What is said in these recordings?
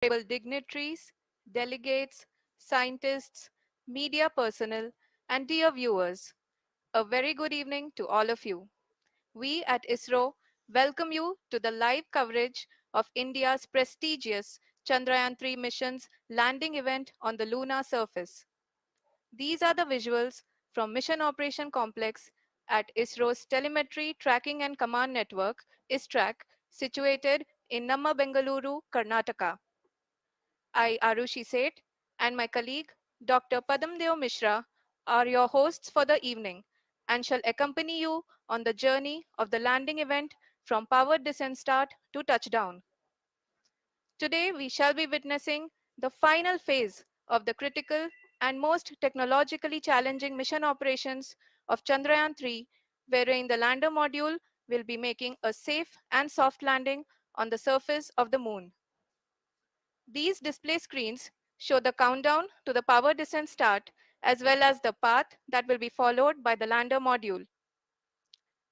honorable dignitaries, delegates, scientists, media personnel, and dear viewers, a very good evening to all of you. We at ISRO welcome you to the live coverage of India's prestigious Chandrayaan-3 mission's landing event on the lunar surface. These are the visuals from Mission Operation Complex at ISRO's Telemetry Tracking and Command Network, ISTRAC, situated in Namma, Bengaluru, Karnataka. I, Arushi Seth, and my colleague, Dr. Padamdeo Mishra, are your hosts for the evening and shall accompany you on the journey of the landing event from powered descent start to touchdown. Today, we shall be witnessing the final phase of the critical and most technologically challenging mission operations of Chandrayaan 3, wherein the lander module will be making a safe and soft landing on the surface of the moon. These display screens show the countdown to the power descent start as well as the path that will be followed by the lander module.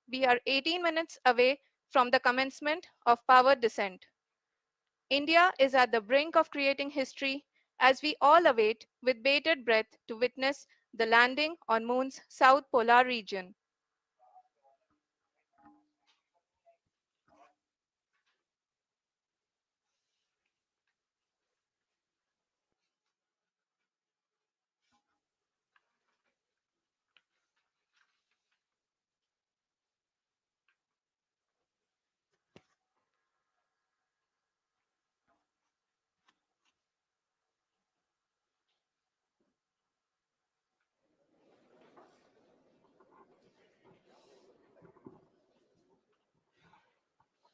We are 18 minutes away from the commencement of power descent. India is at the brink of creating history as we all await with bated breath to witness the landing on Moon's south polar region.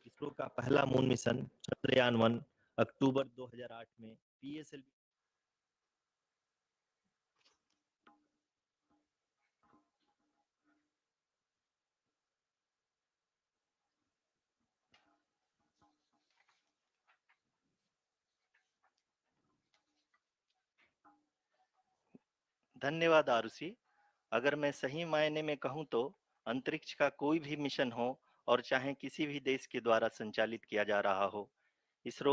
ISRO का पहला moon mission Chandrayaan 1 अक्टूबर 2008 में PSLV. धन्यवाद आरुषि। अगर मैं सही मायने में कहूं तो अंतरिक्ष का कोई भी मिशन हो और चाहे किसी भी देश के द्वारा संचालित किया जा रहा हो, इसरो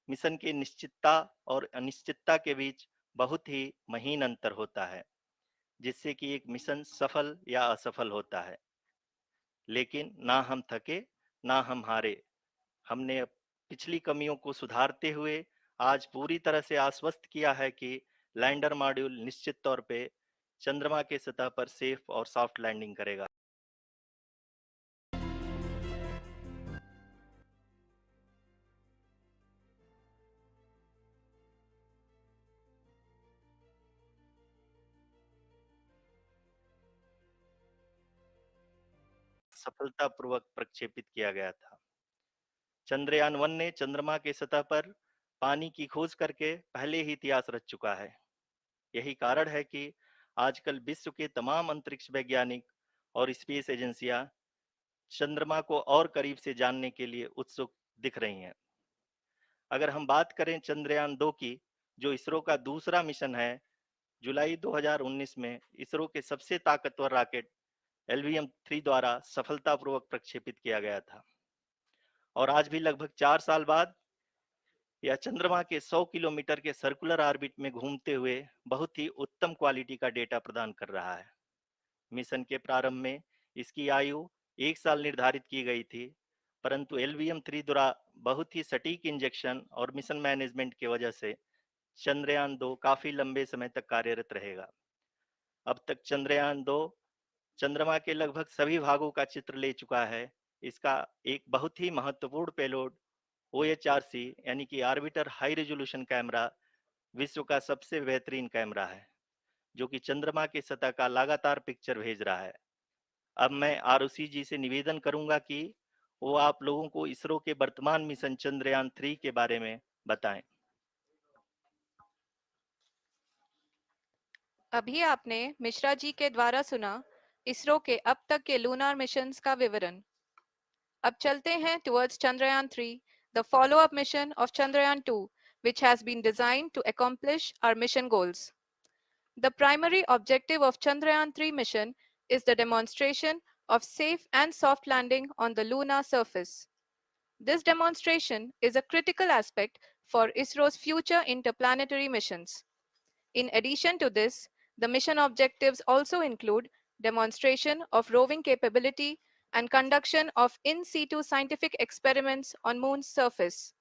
मिशन के निश्चितता और अनिश्चितता के बीच बहुत ही महीन अंतर होता है, जिससे कि एक मिशन सफल या असफल होता है। लेकिन ना हम थके, ना हम हारे। हमने पिछली कमियों को सुधारते हुए आज पूरी तरह से आश्वस्त किया है कि लैंडर मॉड्यूल निश्चित तौर पे चंद्रमा के सतह पर सेफ और सॉफ्ट लैंडिंग करेगा। सफलतापूर्वक प्रक्षेपित किया गया था। चंद्रयान 1 ने चंद्रमा के सतह पर पानी की खोज करके पहले ही इतिहास रच चुका है। यही कारण है कि आजकल विश्व के तमाम अंतरिक्ष वैज्ञानिक और स्पेस एजेंसियां चंद्रमा को और करीब से जानने के लिए उत्सुक दिख रही हैं। अगर हम बात करें चंद्रयान 2 की, जो इसरो का दूसरा मिशन है, जुलाई 2019 में इसरो के सबसे ताकतवर रॉकेट LVM-3 द्वारा सफलतापूर्वक प्रक्षेपित किया गया था और आज भी लगभग 4 साल बाद यह चंद्रमा के 100 किलोमीटर के सर्कुलर ऑर्बिट में घूमते हुए बहुत ही उत्तम क्वालिटी का डेटा प्रदान कर रहा है। मिशन के प्रारंभ में इसकी आयु 1 साल निर्धारित की गई थी, परंतु LVM-3 द्वारा बहुत ही सटीक इंजेक्शन और मिशन मैनेजमेंट की वजह से चंद्रयान 2 काफी लंबे समय तक कार्यरत रहेगा। अब तक चंद्रयान 2 चंद्रमा के लगभग सभी भागों का चित्र ले चुका है। इसका एक बहुत ही महत्वपूर्ण पेलोड OHRC यानी कि ऑर्बिटर हाई रेजोल्यूशन कैमरा विश्व का सबसे बेहतरीन कैमरा है, जो कि चंद्रमा के सतह का लगातार पिक्चर भेज रहा है। अब मैं आरुषि जी से निवेदन करूंगा कि वो आप लोगों को इसरो के वर्तमान मिशन चंद्रयान 3 के बारे में बताएं। अभी आपने मिश्रा जी के द्वारा सुना इसरो के अब तक के लूनार मिशंस का विवरण। अब चलते हैं towards Chandrayaan-3, the follow-up mission of Chandrayaan-2, which has been designed to accomplish our mission goals. The primary objective of Chandrayaan-3 mission is the demonstration of safe and soft landing on the lunar surface. This demonstration is a critical aspect for ISRO's future interplanetary missions. In addition to this, the mission objectives also include demonstration of roving capability and conduction of in situ scientific experiments on Moon's surface.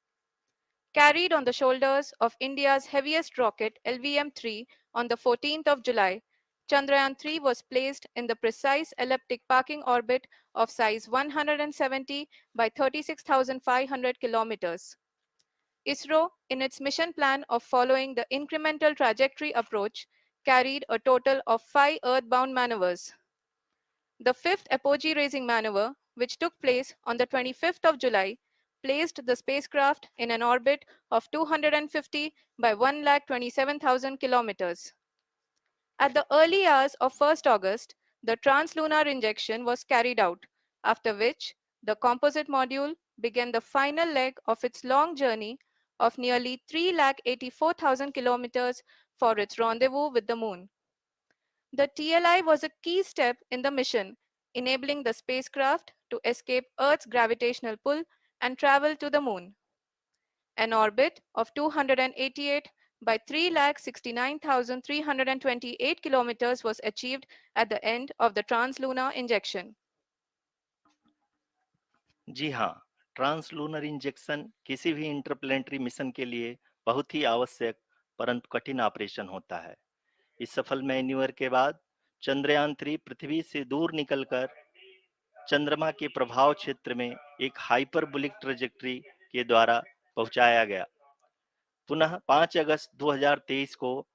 Carried on the shoulders of India's heaviest rocket LVM-3 on the 14th of July, Chandrayaan-3 was placed in the precise elliptic parking orbit of size 170 by 36,500 kilometers. ISRO, in its mission plan of following the incremental trajectory approach, carried a total of 5 earthbound maneuvers. The fifth apogee raising maneuver, which took place on the 25th of July, placed the spacecraft in an orbit of 250 by 127,000 kilometers. At the early hours of 1st August, the translunar injection was carried out, after which the composite module began the final leg of its long journey of nearly 384,000 kilometers for its rendezvous with the Moon. The TLI was a key step in the mission, enabling the spacecraft to escape Earth's gravitational pull and travel to the Moon. An orbit of 288 by 369,328 kilometers was achieved at the end of the translunar injection. जी हाँ, translunar injection किसी भी interplanetary mission के लिए बहुत ही आवश्यक परंतु कठिन operation होता है। इस सफल मैन्यूवर के बाद चंद्रयान 3 पृथ्वी से दूर निकलकर चंद्रमा के प्रभाव क्षेत्र में एक हाइपरबोलिक ट्रेजेक्टरी के द्वारा पहुंचाया गया। पुनः 5 अगस्त 2023 को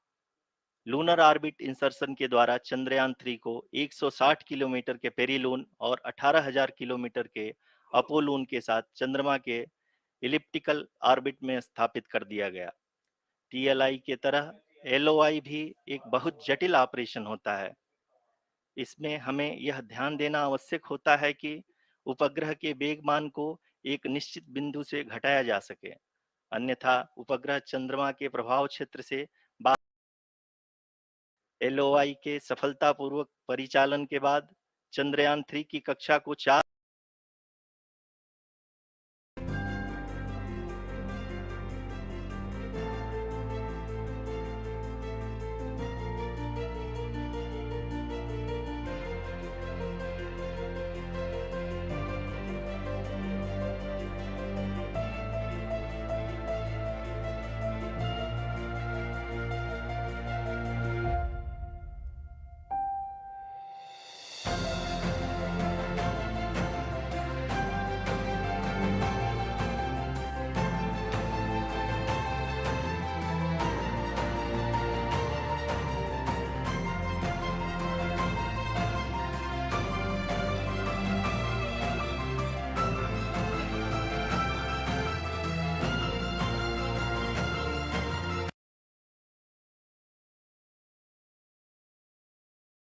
लूनर ऑर्बिट इंसर्शन के द्वारा चंद्रयान 3 को 160 किलोमीटर के पेरीलून और 18,000 किलोमीटर के अपोलून के साथ चंद्रमा के इलिप्टिकल ऑर्बिट में स्थापित कर दिया गया। टीएलआई के तरह एलओआई भी एक बहुत जटिल ऑपरेशन होता है। इसमें हमें यह ध्यान देना आवश्यक होता है कि उपग्रह के वेग मान को एक निश्चित बिंदु से घटाया जा सके, अन्यथा उपग्रह चंद्रमा के प्रभाव क्षेत्र से एलओआई के सफलतापूर्वक परिचालन के बाद चंद्रयान 3 की कक्षा को 4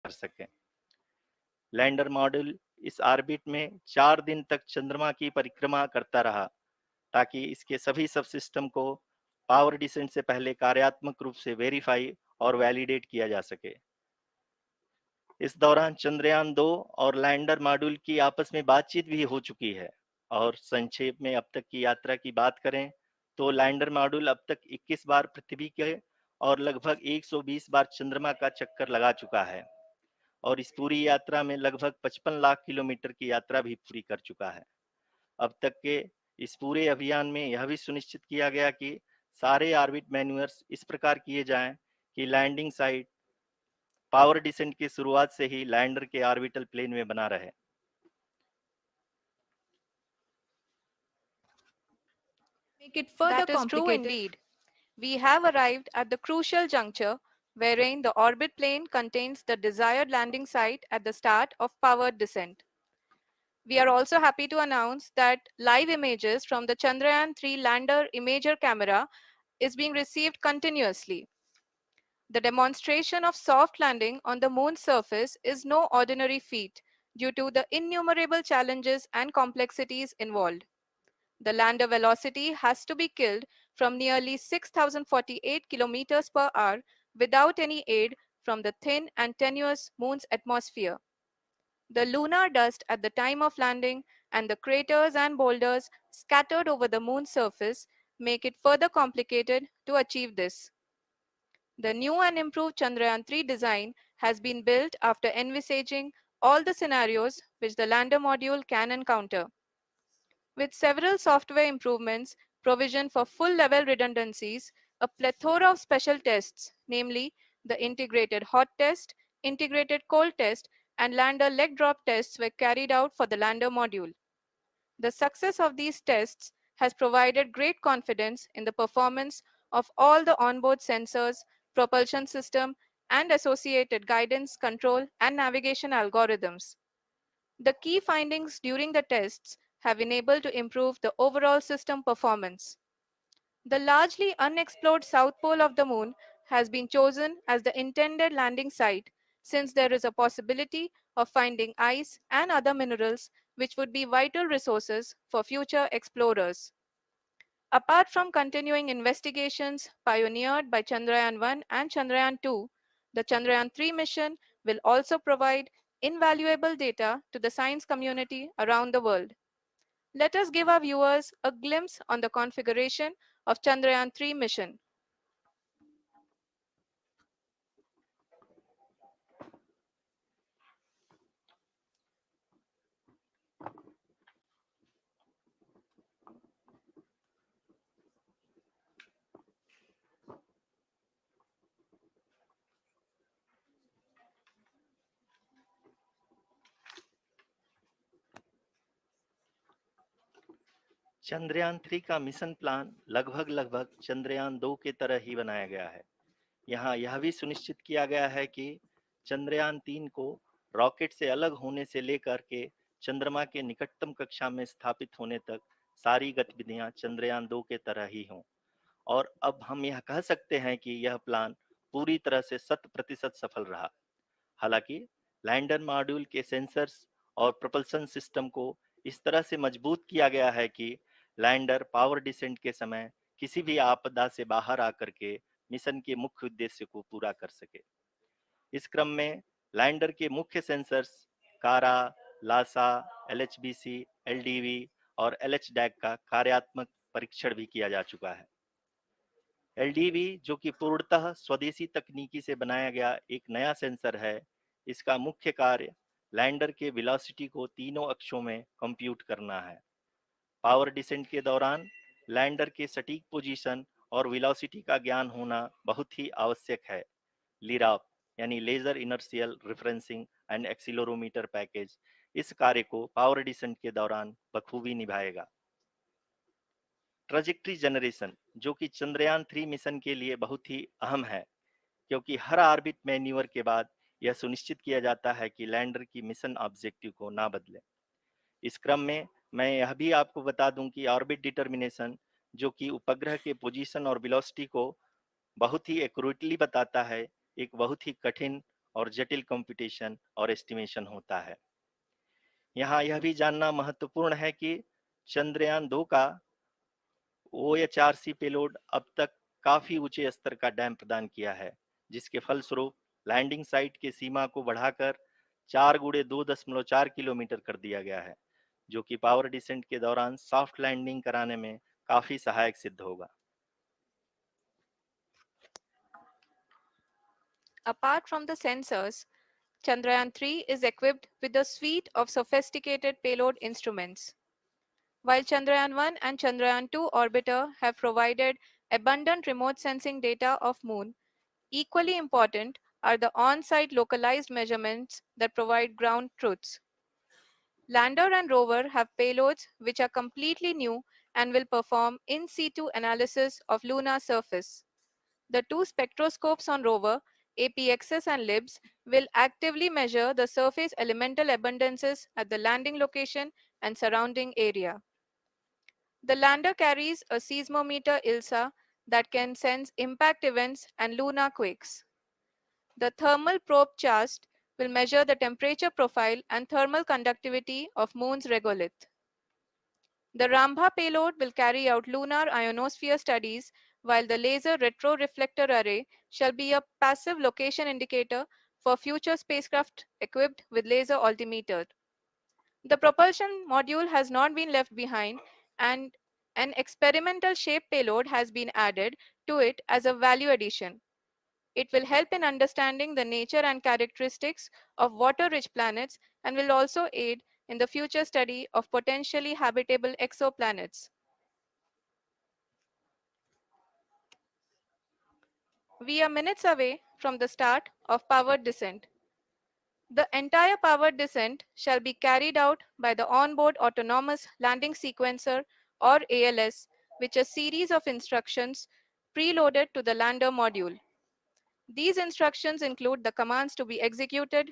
कर सकें। लैंडर मॉड्यूल इस ऑर्बिट में 4 दिन तक चंद्रमा की परिक्रमा करता रहा ताकि इसके सभी सब सिस्टम को पावर डिसेंट से पहले कार्यात्मक रूप से वेरीफाई और वैलिडेट किया जा सके। इस दौरान चंद्रयान 2 और लैंडर मॉड्यूल की आपस में बातचीत भी हो चुकी है। और संक्षेप में अब तक की यात्रा की बात करें तो लैंडर मॉड्यूल अब तक 21 बार पृथ्वी के और लगभग 120 बार चंद्रमा का चक्कर लगा चुका है और इस पूरी यात्रा में लगभग 55 लाख किलोमीटर की यात्रा भी पूरी कर चुका है। अब तक के इस पूरे अभियान में यह भी सुनिश्चित किया गया कि सारे ऑर्बिट मैन्यूअर्स इस प्रकार किए जाएं कि लैंडिंग साइट पावर डिसेंट की शुरुआत से ही लैंडर के ऑर्बिटल प्लेन में बना रहे। Make it further that is true indeed. We have arrived at the crucial juncture wherein the orbit plane contains the desired landing site at the start of powered descent. We are also happy to announce that live images from the Chandrayaan-3 lander imager camera is being received continuously. The demonstration of soft landing on the moon's surface is no ordinary feat due to the innumerable challenges and complexities involved. The lander velocity has to be killed from nearly 6,048 kilometers per hour without any aid from the thin and tenuous moon's atmosphere. The lunar dust at the time of landing and the craters and boulders scattered over the moon's surface make it further complicated to achieve this. The new and improved Chandrayaan-3 design has been built after envisaging all the scenarios which the lander module can encounter. With several software improvements, provision for full-level redundancies, a plethora of special tests, namely the integrated hot test, integrated cold test, and lander leg drop tests were carried out for the lander module. The success of these tests has provided great confidence in the performance of all the onboard sensors, propulsion system, and associated guidance, control, and navigation algorithms. The key findings during the tests have enabled to improve the overall system performance. The largely unexplored south pole of the moon has been chosen as the intended landing site since there is a possibility of finding ice and other minerals which would be vital resources for future explorers. Apart from continuing investigations pioneered by Chandrayaan-1 and Chandrayaan-2, the Chandrayaan-3 mission will also provide invaluable data to the science community around the world. Let us give our viewers a glimpse on the configuration of Chandrayaan-3 mission. Chandrayaan 3 का mission plan लगभग लगभग चंद्रयान 2 की तरह ही बनाया गया है। यहाँ यह भी सुनिश्चित किया गया है कि चंद्रयान 3 को रॉकेट से अलग होने से लेकर के चंद्रमा के निकटतम कक्षा में स्थापित होने तक सारी गतिविधियां चंद्रयान 2 के तरह ही हों। और अब हम यह कह सकते हैं कि यह प्लान पूरी तरह से 100% सफल रहा। हालांकि लैंडर मॉड्यूल के सेंसर्स और propulsion सिस्टम को इस तरह से मजबूत किया गया है कि लैंडर पावर डिसेंट के समय किसी भी आपदा से बाहर आकर के मिशन के मुख्य उद्देश्य को पूरा कर सके। इस क्रम में लैंडर के मुख्य सेंसर्स कारा, लासा, LHBC, LDV और LHDAC का कार्यात्मक परीक्षण भी किया जा चुका है। LDV जो कि पूर्णतः स्वदेशी तकनीकी से बनाया गया एक नया सेंसर है, इसका मुख्य कार्य लैंडर के वेलोसिटी को तीनों अक्षों में कंप्यूट करना है। पावर डिसेंट के दौरान लैंडर के सटीक पोजीशन और वेलोसिटी का ज्ञान होना बहुत ही आवश्यक है। लिराप यानी laser inertial referencing and accelerometer package इस कार्य को पावर डिसेंट के दौरान बखूबी निभाएगा। ट्रजेक्ट्री जनरेशन जो कि चंद्रयान 3 मिशन के लिए बहुत ही अहम है, क्योंकि हर ऑर्बिट मैन्यूवर के बाद यह सुनिश्चित किया जाता है कि लैंडर की मिशन ऑब्जेक्टिव को ना बदले। इस क्रम में मैं यह भी आपको बता दूं कि ऑर्बिट डिटर्मिनेशन जो कि उपग्रह के पोजीशन और वेलोसिटी को बहुत ही एक्यूरेटली बताता है, एक बहुत ही कठिन और जटिल कंप्यूटेशन और एस्टिमेशन होता है। यहाँ यह भी जानना महत्वपूर्ण है कि चंद्रयान 2 का OHRC पेलोड अब तक काफी ऊंचे स्तर का डैम प्रदान किया है, जिसके फलस्वरूप लैंडिंग साइट की सीमा को बढ़ाकर 4 × 2.4 किलोमीटर कर दिया गया है, जो कि पावर डिसेंट के दौरान सॉफ्ट लैंडिंग कराने में काफी सहायक सिद्ध होगा। Apart from the sensors, Chandrayaan-3 is equipped with a suite of sophisticated payload instruments. While Chandrayaan-1 and Chandrayaan-2 orbiter have provided abundant remote sensing data of Moon, equally important are the on-site localized measurements that provide ground truths. Lander and rover have payloads which are completely new and will perform in situ analysis of lunar surface. The two spectroscopes on rover, APXS and LIBS, will actively measure the surface elemental abundances at the landing location and surrounding area. The lander carries a seismometer ILSA that can sense impact events and lunar quakes. The thermal probe CHAST will measure the temperature profile and thermal conductivity of Moon's regolith. The Rambha payload will carry out lunar ionosphere studies, while the laser retroreflector array shall be a passive location indicator for future spacecraft equipped with laser altimeter. The propulsion module has not been left behind and An experimental shaped payload has been added to it as a value addition. It will help in understanding the nature and characteristics of water rich planets and will also aid in the future study of potentially habitable exoplanets. We are minutes away from the start of powered descent. The entire powered descent shall be carried out by the onboard autonomous landing sequencer or ALS, which is a series of instructions preloaded to the lander module. These instructions include the commands to be executed,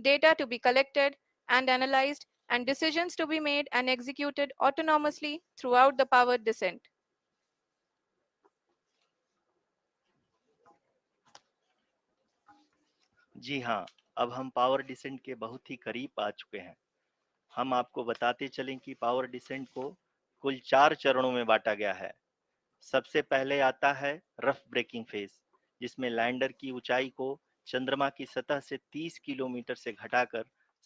data to be collected and analyzed, and decisions to be made and executed autonomously throughout the powered descent. जी हाँ, अब हम power descent के बहुत ही करीब आ चुके हैं। हम आपको बताते चलें कि पावर डिसेंट को कुल 4 चरणों में बांटा गया है। सबसे पहले आता है रफ ब्रेकिंग फेज, जिसमें लैंडर की ऊंचाई को चंद्रमा की सतह से 30 किलोमीटर से घटाकर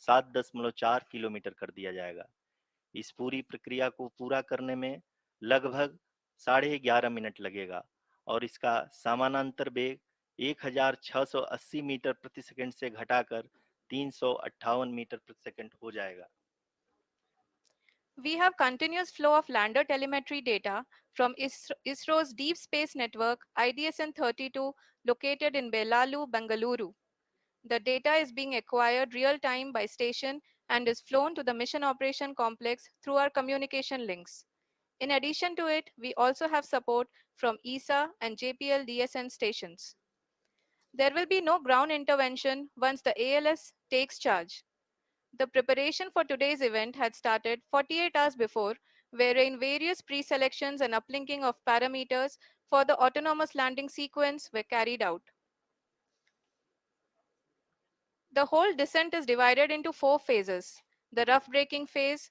7.4 किलोमीटर कर दिया जाएगा। इस पूरी प्रक्रिया को पूरा करने में लगभग 11.5 मिनट लगेगा और इसका समानांतर वेग 1680 मीटर प्रति सेकंड से घटाकर 358 मीटर प्रति सेकंड हो जाएगा। We have continuous flow of lander telemetry data from ISRO's Deep Space Network IDSN-32 located in Belalu, Bengaluru. The data is being acquired real time by station and is flown to the Mission Operation Complex through our communication links. In addition to it, we also have support from ESA and JPL DSN stations. There will be no ground intervention once the ALS takes charge. The preparation for today's event had started 48 hours before, wherein various pre-selections and uplinking of parameters for the autonomous landing sequence were carried out. The whole descent is divided into 4 phases: the rough braking phase,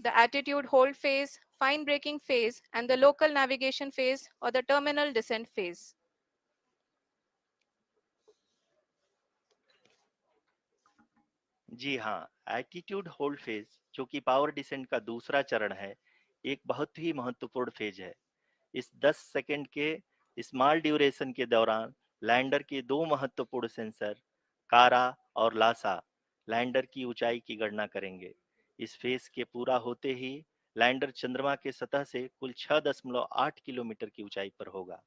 the attitude hold phase, fine braking phase, and the local navigation phase or the terminal descent phase. जी हाँ, attitude hold phase, जो कि power descent का दूसरा चरण है, एक बहुत ही महत्वपूर्ण फेज है। इस 10 सेकंड के स्मॉल ड्यूरेशन के दौरान लैंडर के दो महत्वपूर्ण सेंसर कारा और लासा लैंडर की ऊंचाई की गणना करेंगे। इस फेज के पूरा होते ही लैंडर चंद्रमा के सतह से कुल 6.8 किलोमीटर की ऊंचाई पर होगा।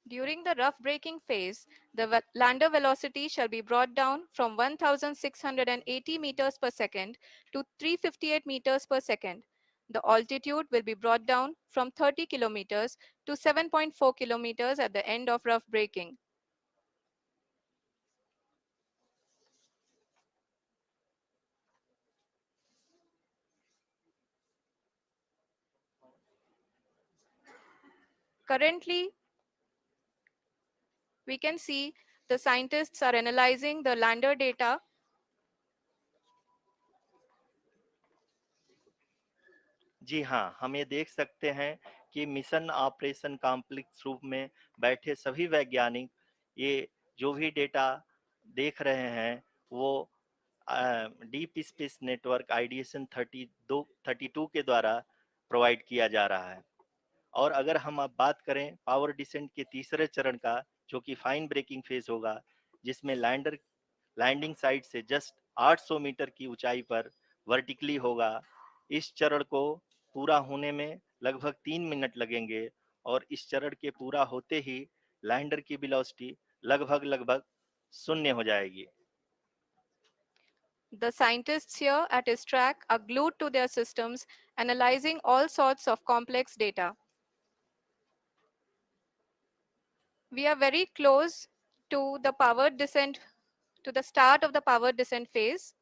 During the rough braking phase, the lander velocity shall be brought down from 1680 meters per second to 358 meters per second. The altitude will be brought down from 30 kilometers to 7.4 kilometers at the end of rough braking. Currently, we can see the scientists are analyzing the lander data. जी हाँ, हम ये देख सकते हैं कि mission operation complex रूप में बैठे सभी वैज्ञानिक ये जो भी डेटा देख रहे हैं वो डीप स्पेस नेटवर्क आईडीएसएन 32 के द्वारा प्रोवाइड किया जा रहा है। और अगर हम अब बात करें पावर डिसेंट के तीसरे चरण का, जो कि फाइन ब्रेकिंग फेज होगा, जिसमें लैंडर लैंडिंग साइट से जस्ट 800 मीटर की ऊंचाई पर वर्टिकली होगा। इस चरण को पूरा होने में लगभग 3 मिनट लगेंगे और इस चरण के पूरा होते ही लैंडर की वेलोसिटी लगभग लगभग शून्य हो जाएगी। The scientists here at ISTRAC are glued to their systems, analyzing all sorts of complex data. We are very close to the powered descent, to the start of the powered descent phase.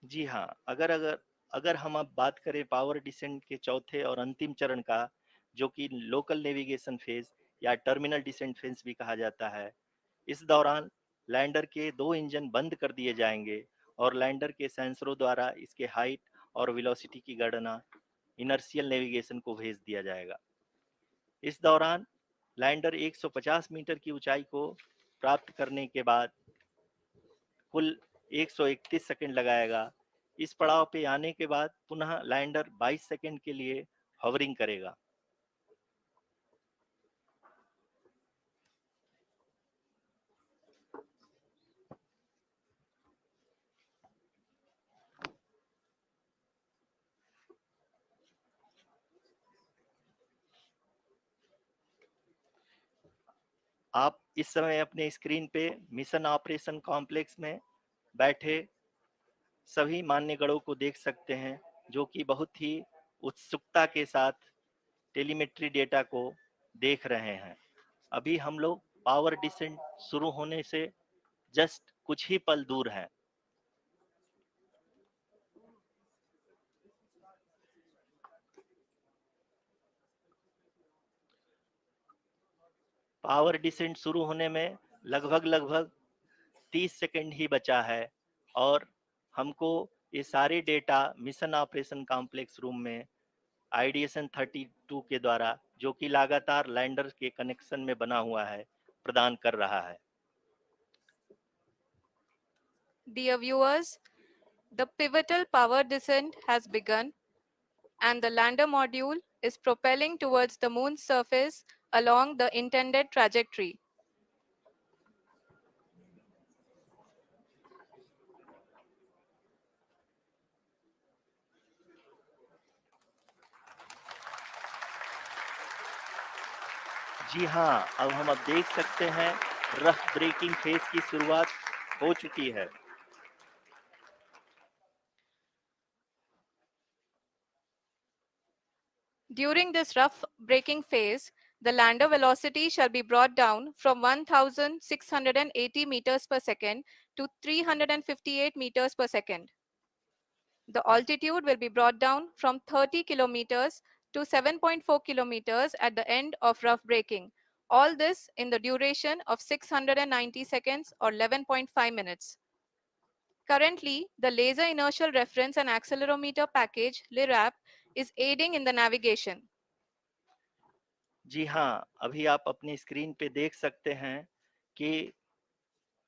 जी हाँ, अगर अगर अगर हम अब बात करें power descent के चौथे और अंतिम चरण का, जो कि लोकल नेविगेशन फेज या टर्मिनल डिसेंट फेज भी कहा जाता है, इस दौरान लैंडर के दो इंजन बंद कर दिए जाएंगे और लैंडर के सेंसरों द्वारा इसके हाइट और वेलोसिटी की गणना इनर्शियल नेविगेशन को भेज दिया जाएगा। इस दौरान लैंडर 150 मीटर की ऊंचाई को प्राप्त करने के बाद कुल 131 सेकंड लगाएगा। इस पड़ाव पे आने के बाद पुनः लैंडर 22 सेकंड के लिए हॉवरिंग करेगा। आप इस समय अपने स्क्रीन पे मिशन ऑपरेशन कॉम्प्लेक्स में बैठे सभी मान्यगणों को देख सकते हैं, जो कि बहुत ही उत्सुकता के साथ टेलीमेट्री डेटा को देख रहे हैं। अभी हम लोग पावर डिसेंट शुरू होने से जस्ट कुछ ही पल दूर हैं। पावर डिसेंट शुरू होने में लगभग 30 सेकंड ही बचा है और हमको ये सारे data mission operation complex room में आईडीएसएन 32 के द्वारा, जो कि लगातार लैंडर के कनेक्शन में बना हुआ है, प्रदान कर रहा है। Dear viewers, the pivotal power descent has begun and the lander module is propelling towards the moon's surface along the intended trajectory. जी हाँ, अब देख सकते हैं रफ ब्रेकिंग फेज की शुरुआत हो चुकी है। During this rough braking phase, the lander velocity shall be brought down from 1680 meters per second to 358 meters per second. The altitude will be brought down from 30 kilometers to 7.4 kilometers at the end of rough braking. All this in the duration of 690 seconds or 11.5 minutes. Currently, the Laser Inertial Reference and Accelerometer package (LIRAP) is aiding in the navigation. जी हाँ, अभी आप अपनी screen पे देख सकते हैं कि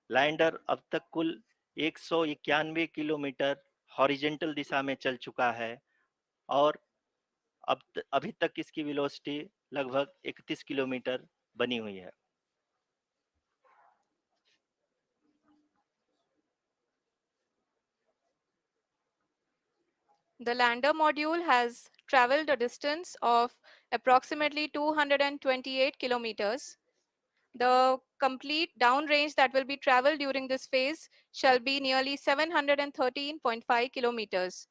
lander अब तक कुल 191 किलोमीटर हॉरिजेंटल दिशा में चल चुका है और अभी तक इसकी वेलोसिटी लगभग 31 किलोमीटर बनी हुई है। The lander module has traveled a distance of approximately 228 kilometers. The complete downrange that will be traveled during this phase shall be nearly 713.5 kilometers.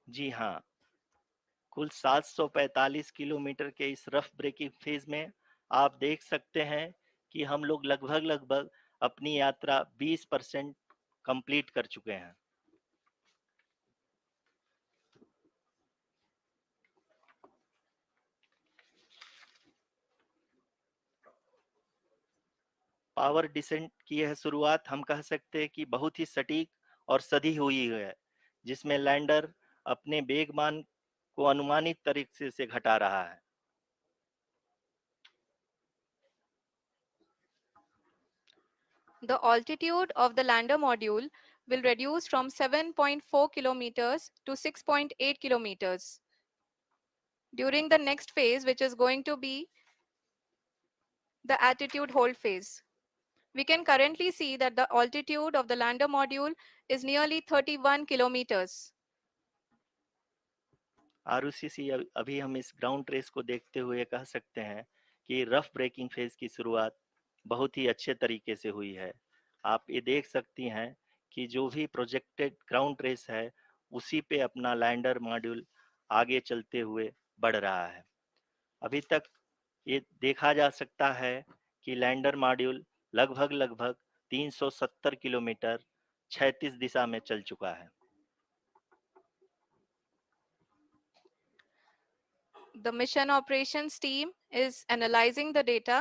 जी हाँ, कुल 745 किलोमीटर के इस रफ ब्रेकिंग फेज में आप देख सकते हैं कि हम लोग लगभग अपनी यात्रा 20% कंप्लीट कर चुके हैं। पावर डिसेंट की यह शुरुआत हम कह सकते हैं कि बहुत ही सटीक और सधी हुई है, जिसमें लैंडर अपने वेगमान को अनुमानित तरीके से घटा रहा है। The altitude of the lander module will reduce from 7.4 kilometers to 6.8 kilometers. During the next phase, which is going to be the attitude hold phase. We can currently see that the altitude of the lander module is nearly 31 kilometers. आरयूसीसी अभी हम इस ground trace को देखते हुए कह सकते हैं कि रफ ब्रेकिंग फेज की शुरुआत बहुत ही अच्छे तरीके से हुई है। आप ये देख सकती हैं कि जो भी प्रोजेक्टेड ग्राउंड ट्रेस है, उसी पे अपना लैंडर मॉड्यूल आगे चलते हुए बढ़ रहा है। अभी तक ये देखा जा सकता है कि लैंडर मॉड्यूल लगभग 370 किलोमीटर क्षैतिज दिशा में चल चुका है। The mission operations team is analyzing the data.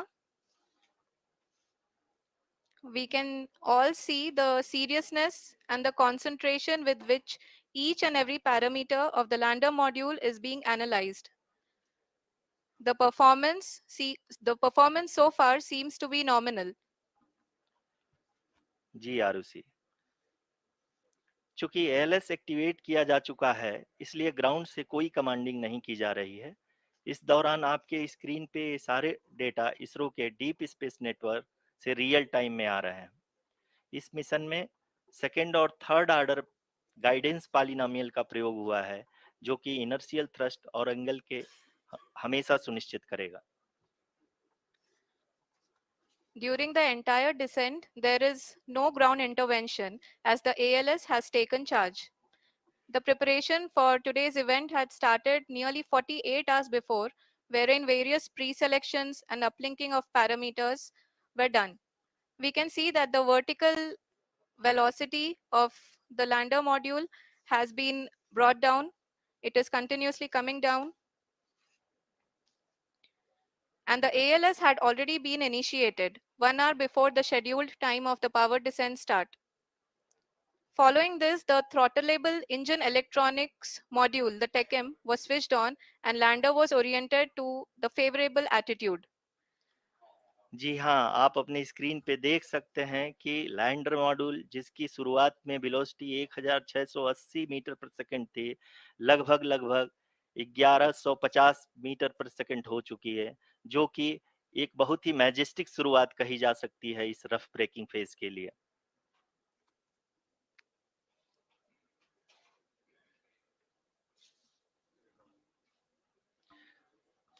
We can all see the seriousness and the concentration with which each and every parameter of the lander module is being analyzed. The performance so far seems to be nominal. जी आरुषि, चूंकि ALS activate किया जा चुका है, इसलिए ground से कोई commanding नहीं की जा रही है। इस दौरान आपके स्क्रीन पे सारे डेटा इसरो के डीप स्पेस नेटवर्क से रियल टाइम में आ रहे हैं। इस मिशन में सेकेंड और थर्ड ऑर्डर गाइडेंस पॉलिनोमियल का प्रयोग हुआ है, जो कि इनर्शियल थ्रस्ट और एंगल के हमेशा सुनिश्चित करेगा। During the entire descent, there is no ground intervention as the ALS has taken charge. The preparation for today's event had started nearly 48 hours before, wherein various pre selections and uplinking of parameters were done. We can see that the vertical velocity of the lander module has been brought down. It is continuously coming down, and the ALS had already been initiated 1 hour before the scheduled time of the power descent start. Following this, the throttleable engine electronics module, the TECM, was switched on and lander was oriented to the favorable attitude. जी हाँ, आप अपनी screen पे देख सकते हैं कि lander module, जिसकी शुरुआत में वेलोसिटी 1680 मीटर पर सेकंड थी, लगभग 1150 मीटर पर सेकंड हो चुकी है, जो कि एक बहुत ही मैजेस्टिक शुरुआत कही जा सकती है इस रफ ब्रेकिंग फेज के लिए।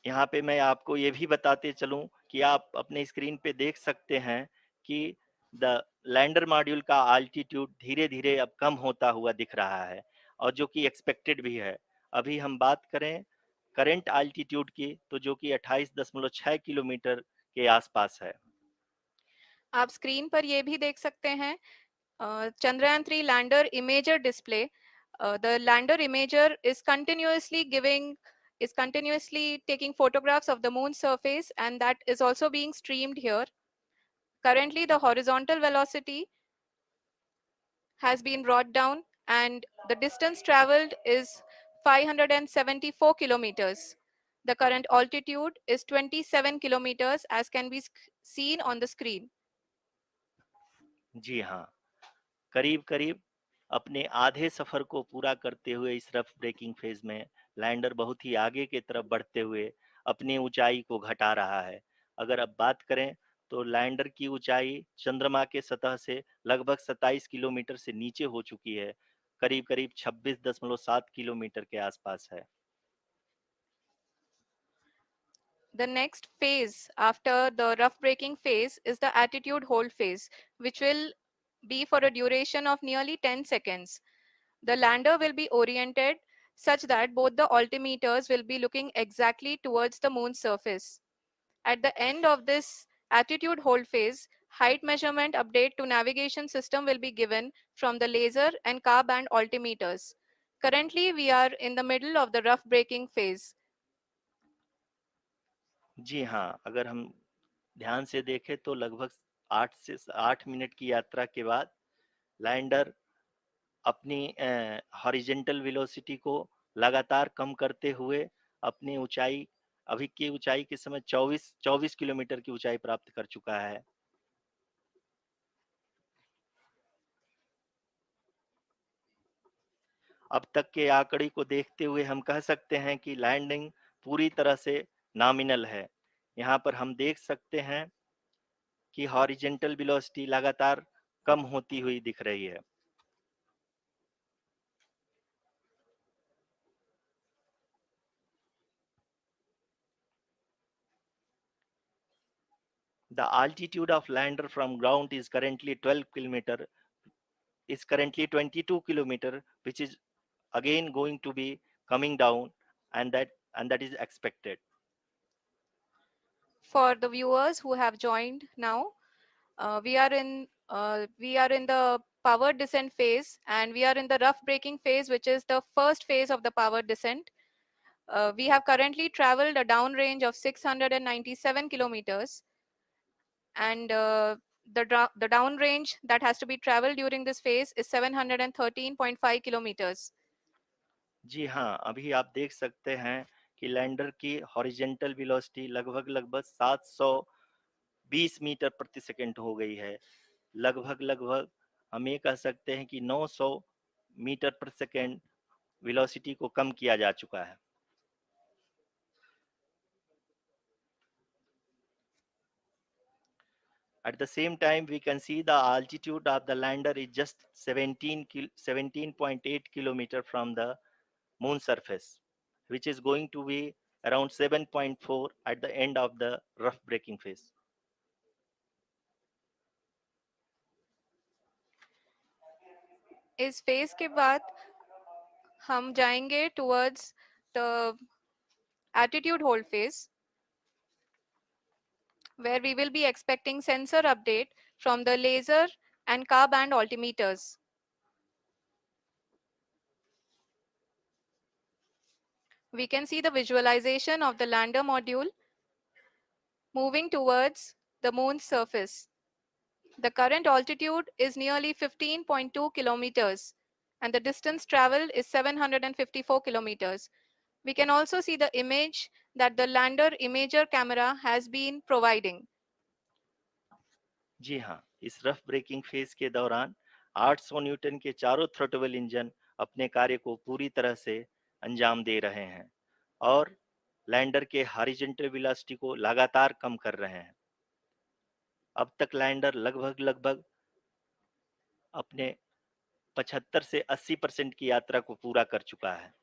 यहाँ पे मैं आपको ये भी बताते चलूं कि आप अपने स्क्रीन पे देख सकते हैं कि द लैंडर मॉड्यूल का आल्टीट्यूड धीरे धीरे अब कम होता हुआ दिख रहा है, और जो कि एक्सपेक्टेड भी है। अभी हम बात करें करंट आल्टीट्यूड की, तो जो कि 28.6 किलोमीटर के आसपास है। आप स्क्रीन पर ये भी देख सकते हैं Chandrayaan 3 lander imager display. The lander imager is continuously taking photographs of the moon's surface, and that is also being streamed here. Currently, the horizontal velocity has been brought down and the distance traveled is 574 kilometers. The current altitude is 27 kilometers as can be seen on the screen. जी हाँ, करीब करीब अपने आधे सफर को पूरा करते हुए इस रफ ब्रेकिंग फेज में लैंडर बहुत ही आगे की तरफ बढ़ते हुए अपनी ऊंचाई को घटा रहा है। अगर अब बात करें तो लैंडर की ऊंचाई चंद्रमा के सतह से लगभग 27 किलोमीटर से नीचे हो चुकी है, करीब करीब 26.7 किलोमीटर के आसपास है। The next phase after the rough braking phase is the attitude hold phase, which will be for a duration of nearly 10 seconds. The lander will be oriented such that both the altimeters will be looking exactly towards the moon's surface. At the end of this attitude hold phase, height measurement update to navigation system will be given from the laser and car band altimeters. Currently, we are in the middle of the rough braking phase. जी हाँ, अगर हम ध्यान से देखें तो लगभग 8 से 8 minute की यात्रा के बाद लैंडर अपनी हॉरिजेंटल वेलोसिटी को लगातार कम करते हुए अपनी ऊंचाई, अभी की ऊंचाई के समय 24 किलोमीटर की ऊंचाई प्राप्त कर चुका है। अब तक के आंकड़े को देखते हुए हम कह सकते हैं कि लैंडिंग पूरी तरह से नॉमिनल है। यहाँ पर हम देख सकते हैं कि हॉरिजेंटल वेलोसिटी लगातार कम होती हुई दिख रही है। The altitude of lander from ground is currently 22 kilometer, which is again going to be coming down, and that is expected. For the viewers who have joined now, we are in the power descent phase, and we are in the rough braking phase, which is the first phase of the power descent. We have currently traveled a downrange of 697 kilometers, and the downrange that has to be traveled during this phase is 713.5 kilometers. जी हाँ, अभी आप देख सकते हैं कि lander की horizontal velocity लगभग 720 metre प्रति सेकंड हो गई है। लगभग हम ये कह सकते हैं कि 900 मीटर प्रति सेकंड वेलोसिटी को कम किया जा चुका है। At the same time, we can see the altitude of the lander is just 17.8 kilometer from the moon surface, which is going to be around 7.4 at the end of the rough braking phase. इस phase के बाद हम जाएंगे towards the attitude hold phase, where we will be expecting sensor update from the laser and car band altimeters. We can see the visualization of the lander module moving towards the moon's surface. The current altitude is nearly 15.2 kilometers and the distance traveled is 754 kilometers. We can also see the image that the lander imager camera has been providing. जी हाँ, इस rough breaking phase के दौरान 800 Newton के चारों throttle engine अपने कार्य को पूरी तरह से अंजाम दे रहे हैं और लैंडर के हॉरिजॉन्टल वेलोसिटी को लगातार कम कर रहे हैं। अब तक लैंडर लगभग अपने 75 से 80% की यात्रा को पूरा कर चुका है।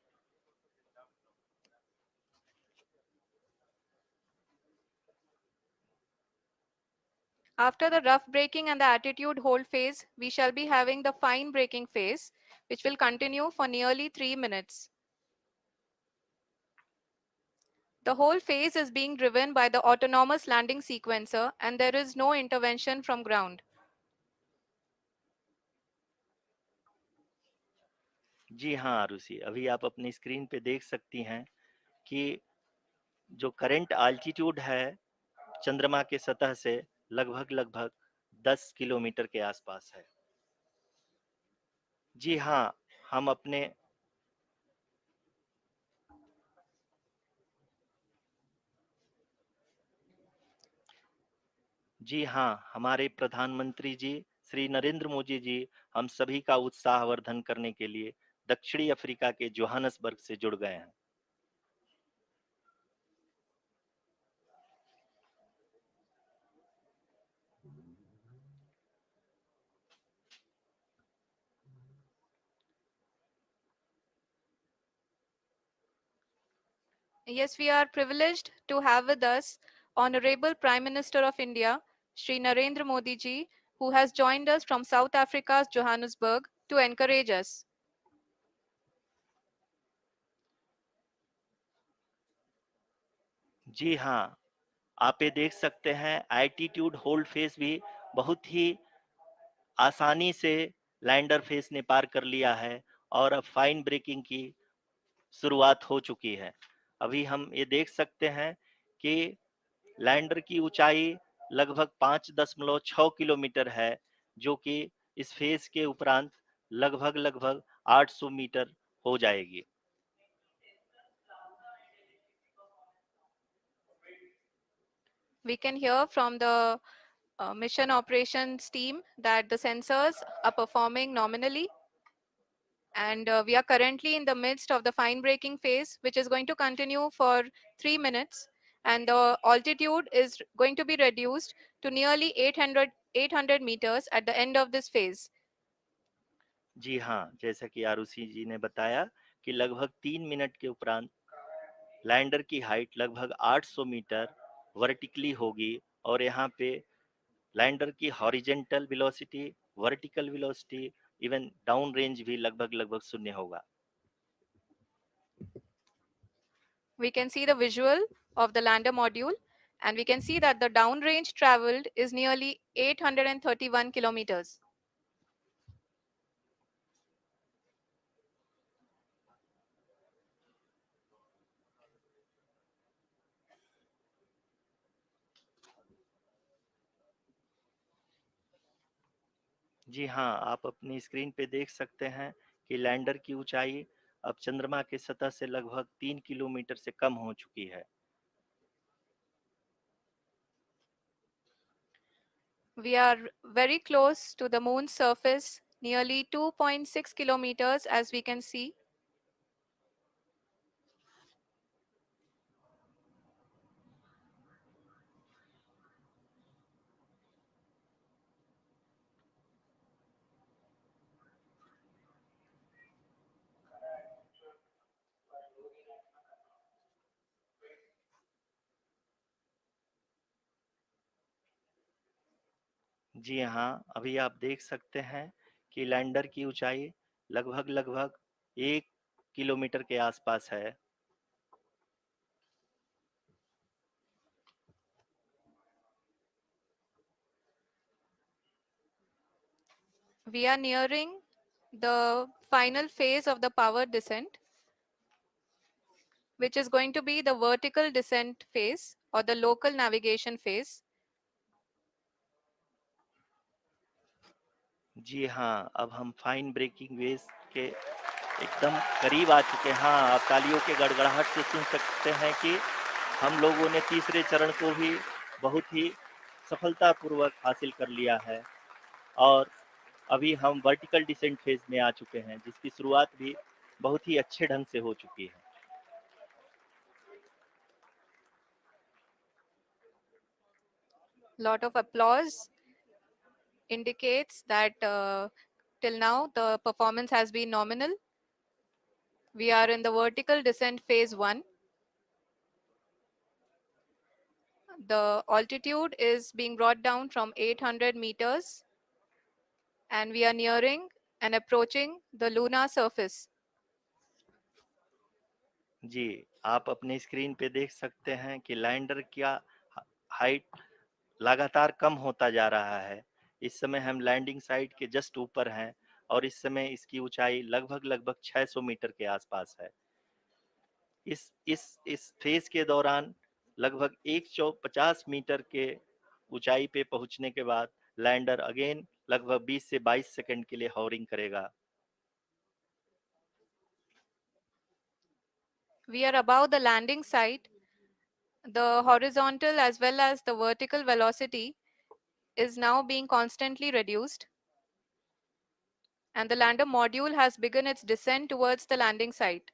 After the rough braking and the attitude hold phase, we shall be having the fine braking phase, which will continue for nearly 3 minutes. The whole phase is being driven by the autonomous landing sequencer and there is no intervention from ground. जी हाँ आरुषि, अभी आप अपनी screen पे देख सकती हैं कि जो करंट आल्टीट्यूड है चंद्रमा के सतह से लगभग 10 किलोमीटर के आसपास है। जी हाँ, हम अपने जी हाँ, हमारे प्रधानमंत्री जी श्री नरेंद्र मोदी जी हम सभी का उत्साहवर्धन करने के लिए दक्षिणी अफ्रीका के जोहानसबर्ग से जुड़ गए हैं। Yes, we are privileged to have with us Honorable Prime Minister of India, Shri Narendra Modi ji, who has joined us from South Africa's Johannesburg to encourage us. जी हाँ, आप ये देख सकते हैं एल्टीट्यूड होल्ड फेज भी बहुत ही आसानी से लैंडर फेज ने पार कर लिया है और अब फाइन ब्रेकिंग की शुरुआत हो चुकी है। अभी हम ये देख सकते हैं कि लैंडर की ऊंचाई लगभग 5.6 किलोमीटर है, जो कि इस फेज के उपरांत लगभग 800 मीटर हो जाएगी। We can hear from the mission operations team that the sensors are performing nominally and we are currently in the midst of the fine braking phase, which is going to continue for 3 minutes and the altitude is going to be reduced to nearly 800 meters at the end of this phase. जी हाँ, जैसा कि आरुषि जी ने बताया कि लगभग 3 minute के उपरांत lander की हाइट लगभग 800 मीटर वर्टिकली होगी और यहाँ पे लैंडर की horizontal velocity, vertical velocity, even down range भी लगभग शून्य होगा। We can see the visual of the lander module and we can see that the downrange traveled is nearly 831 kilometers. जी हाँ, आप अपनी स्क्रीन पे देख सकते हैं कि लैंडर की ऊंचाई अब चंद्रमा की सतह से लगभग 3 किलोमीटर से कम हो चुकी है। We are very close to the moon's surface, nearly 2.6 kilometers, as we can see. जी हाँ, अभी आप देख सकते हैं कि लैंडर की ऊंचाई लगभग 1 किलोमीटर के आसपास है। We are nearing the final phase of the power descent, which is going to be the vertical descent phase or the local navigation phase. जी हाँ, अब हम फाइन ब्रेकिंग वेव्स के एकदम करीब आ चुके हैं। हाँ, आप तालियों के गड़गड़ाहट से सुन सकते हैं कि हम लोगों ने तीसरे चरण को भी बहुत ही सफलतापूर्वक हासिल कर लिया है और अभी हम वर्टिकल डिसेंट फेज में आ चुके हैं, जिसकी शुरुआत भी बहुत ही अच्छे ढंग से हो चुकी है। Lot of applause indicates that till now the performance has been nominal. We are in the vertical descent phase 1. The altitude is being brought down from 800 meters and we are nearing and approaching the lunar surface. जी, आप अपने screen पे देख सकते हैं कि lander का height लगातार कम होता जा रहा है। इस समय हम लैंडिंग साइट के जस्ट ऊपर हैं और इस समय इसकी ऊंचाई लगभग 600 मीटर के आसपास है। इस फेज के दौरान लगभग 150 मीटर के ऊंचाई पे पहुंचने के बाद लैंडर अगेन लगभग 20 से 22 सेकंड के लिए हॉवरिंग करेगा। We are above the landing site. The horizontal as well as the vertical velocity is now being constantly reduced, and the lander module has begun its descent towards the landing site.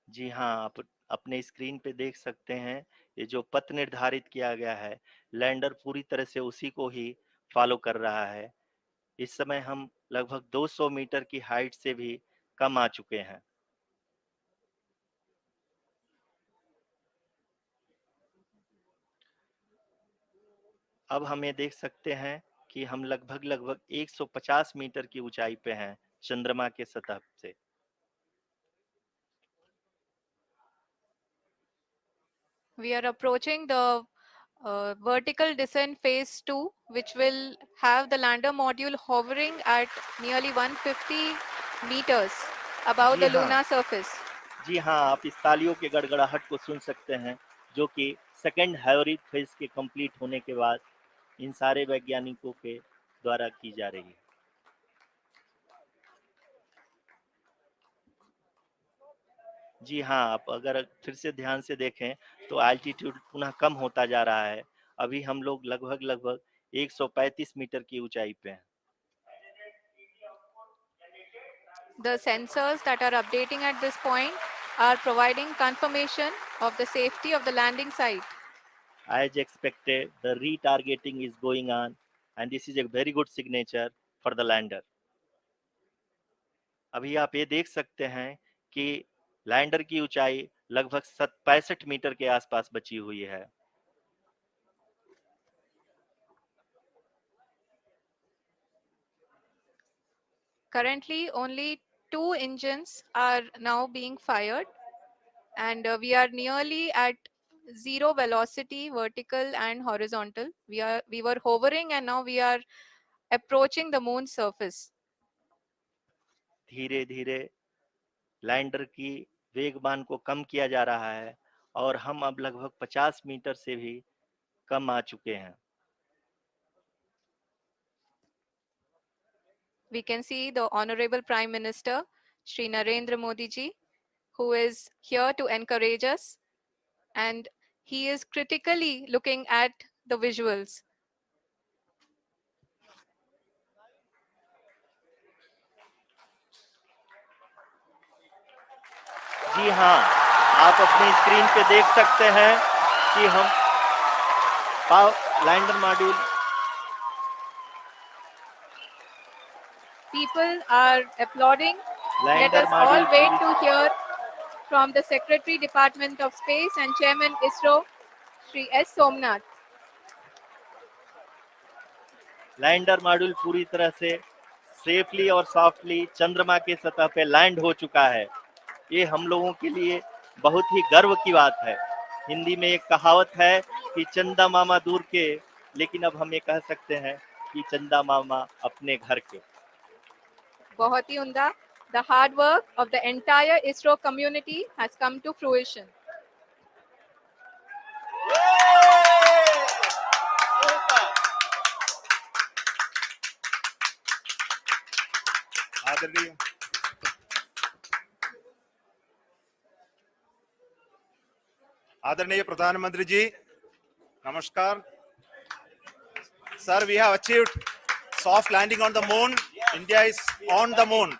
जी हाँ, आप अपने screen पे देख सकते हैं ये जो पथ निर्धारित किया गया है, लैंडर पूरी तरह से उसी को ही फॉलो कर रहा है। इस समय हम लगभग 200 मीटर की हाइट से भी कम आ चुके हैं। अब हम ये देख सकते हैं कि हम लगभग 150 मीटर की ऊंचाई पे हैं चंद्रमा के सतह से। We are approaching the vertical descent phase 2, which will have the lander module hovering at nearly 150 meters above ji the हाँ, lunar surface. जी हाँ, आप इस तालियों के गड़गड़ाहट को सुन सकते हैं, जो कि सेकंड हैवरिक फेज के कंप्लीट होने के बाद इन सारे वैज्ञानिकों के द्वारा की जा रही है। जी हाँ, आप अगर फिर से ध्यान से देखें तो एल्टीट्यूड पुनः कम होता जा रहा है। अभी हम लोग लगभग 135 मीटर की ऊंचाई पे हैं। The sensors that are updating at this point are providing confirmation of the safety of the landing site. As expected, the retargeting is going on and this is a very good signature for the lander. अभी आप ये देख सकते हैं कि lander की ऊंचाई लगभग 65 मीटर के आसपास बची हुई है। Currently, only two engines are now being fired, and we are nearly at zero velocity, vertical and horizontal. We were hovering, and now we are approaching the moon's surface. धीरे धीरे लैंडर की वेगमान को कम किया जा रहा है और हम अब लगभग 50 मीटर से भी कम आ चुके हैं। We can see the Honorable Prime Minister, Shri Narendra Modi ji, who is here to encourage us, and he is critically looking at the visuals. जी हाँ, आप अपनी स्क्रीन पे देख सकते हैं कि हम lander module People are applauding. Let lander us all module wait पूरी to hear from the Secretary Department of Space and Chairman ISRO, Shri S. Somnath. Lander module पूरी तरह से सेफली और सॉफ्टली चंद्रमा के सतह पे लैंड हो चुका है। ये हम लोगों के लिए बहुत ही गर्व की बात है। हिंदी में एक कहावत है कि चंदा मामा दूर के, लेकिन अब हम ये कह सकते हैं कि चंदा मामा अपने घर के। बहुत ही उम्दा. The hard work of the entire ISRO community has come to fruition. आदरणीय आदरणीय प्रधानमंत्री जी, नमस्कार sir. We have achieved soft landing on the moon. India is on the moon.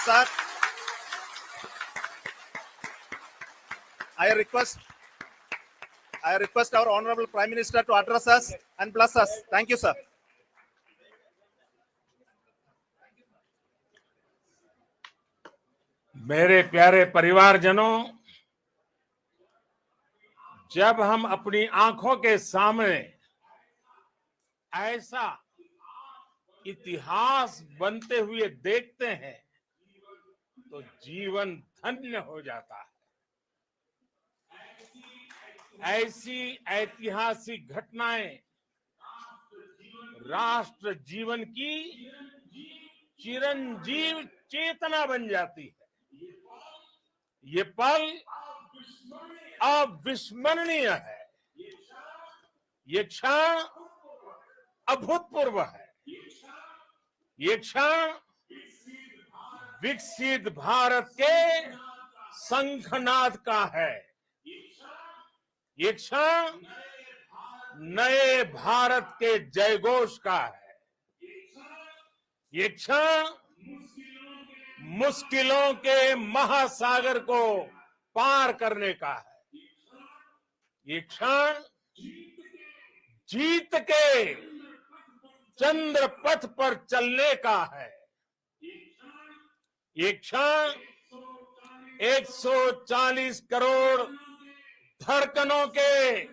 Sir, I request our honorable Prime Minister to address us and bless us. Thank you, sir. मेरे प्यारे परिवारजनों, जब हम अपनी आंखों के सामने ऐसा इतिहास बनते हुए देखते हैं तो जीवन धन्य हो जाता है। ऐसी ऐतिहासिक घटनाएं राष्ट्र जीवन की चिरंजीव चेतना बन जाती है। ये पल अविस्मरणीय है। ये क्षण अभूतपूर्व है। ये क्षण विकसित भारत के शंखनाद का है। ये क्षण नए भारत के जयघोष का है। ये क्षण मुश्किलों के महासागर को पार करने का है। ये क्षण जीत के चंद्र पथ पर चलने का है। ये क्षण 140 करोड़ धड़कनों के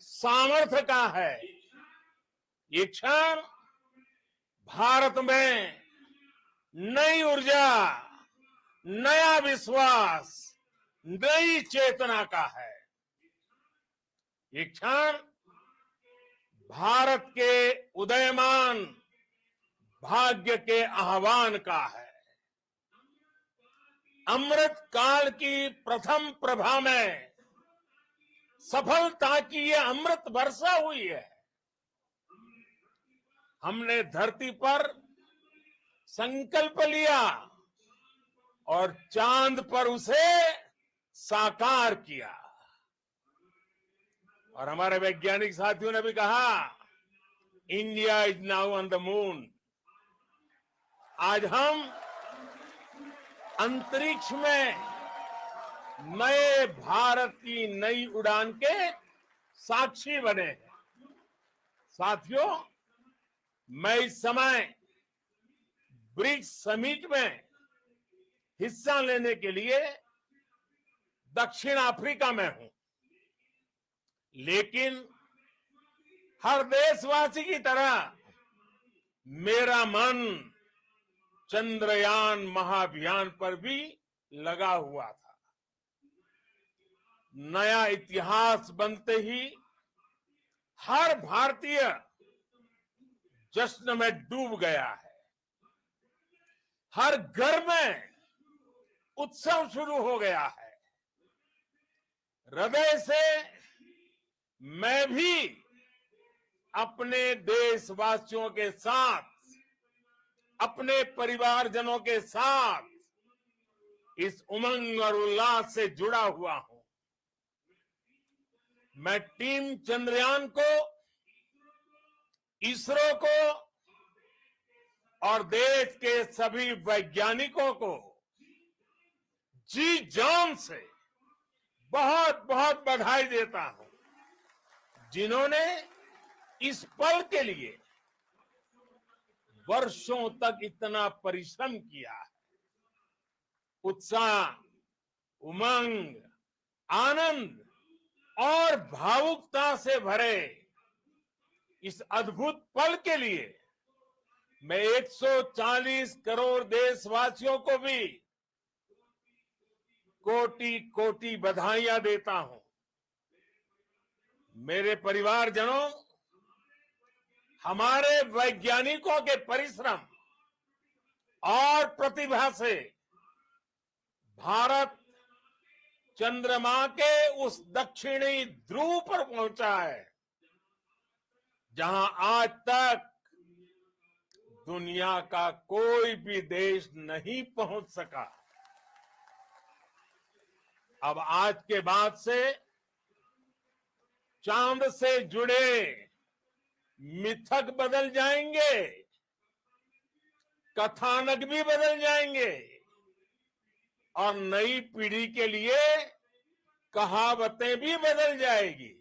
सामर्थ्य का है। ये क्षण भारत में नई ऊर्जा, नया विश्वास, नई चेतना का है। ये क्षण भारत के उदयमान भाग्य के आह्वान का है। अमृत काल की प्रथम प्रभा में सफलता की ये अमृत वर्षा हुई है। हमने धरती पर संकल्प लिया और चांद पर उसे साकार किया। और हमारे वैज्ञानिक साथियों ने भी कहा, India is now on the moon. आज हम अंतरिक्ष में नए भारत की नई उड़ान के साक्षी बने हैं। साथियों, मैं इस समय ब्रिक्स समिट में हिस्सा लेने के लिए दक्षिण अफ्रीका में हूं, लेकिन हर देशवासी की तरह मेरा मन चंद्रयान महाअभियान पर भी लगा हुआ था। नया इतिहास बनते ही हर भारतीय जश्न में डूब गया है। हर घर में उत्सव शुरू हो गया है। हृदय से मैं भी अपने देशवासियों के साथ, अपने परिवारजनों के साथ इस उमंग और उल्लास से जुड़ा हुआ हूं। मैं टीम चंद्रयान को, इसरो को और देश के सभी वैज्ञानिकों को जी जान से बहुत बहुत बधाई देता हूं, जिन्होंने इस पल के लिए वर्षों तक इतना परिश्रम किया है। उत्साह, उमंग, आनंद और भावुकता से भरे इस अद्भुत पल के लिए मैं 140 करोड़ देशवासियों को भी कोटि कोटि बधाइयां देता हूं। मेरे परिवारजनों, हमारे वैज्ञानिकों के परिश्रम और प्रतिभा से भारत चंद्रमा के उस दक्षिणी ध्रुव पर पहुंचा है, जहां आज तक दुनिया का कोई भी देश नहीं पहुंच सका। अब आज के बाद से चांद से जुड़े मिथक बदल जाएंगे, कथानक भी बदल जाएंगे और नई पीढ़ी के लिए कहावतें भी बदल जाएगी।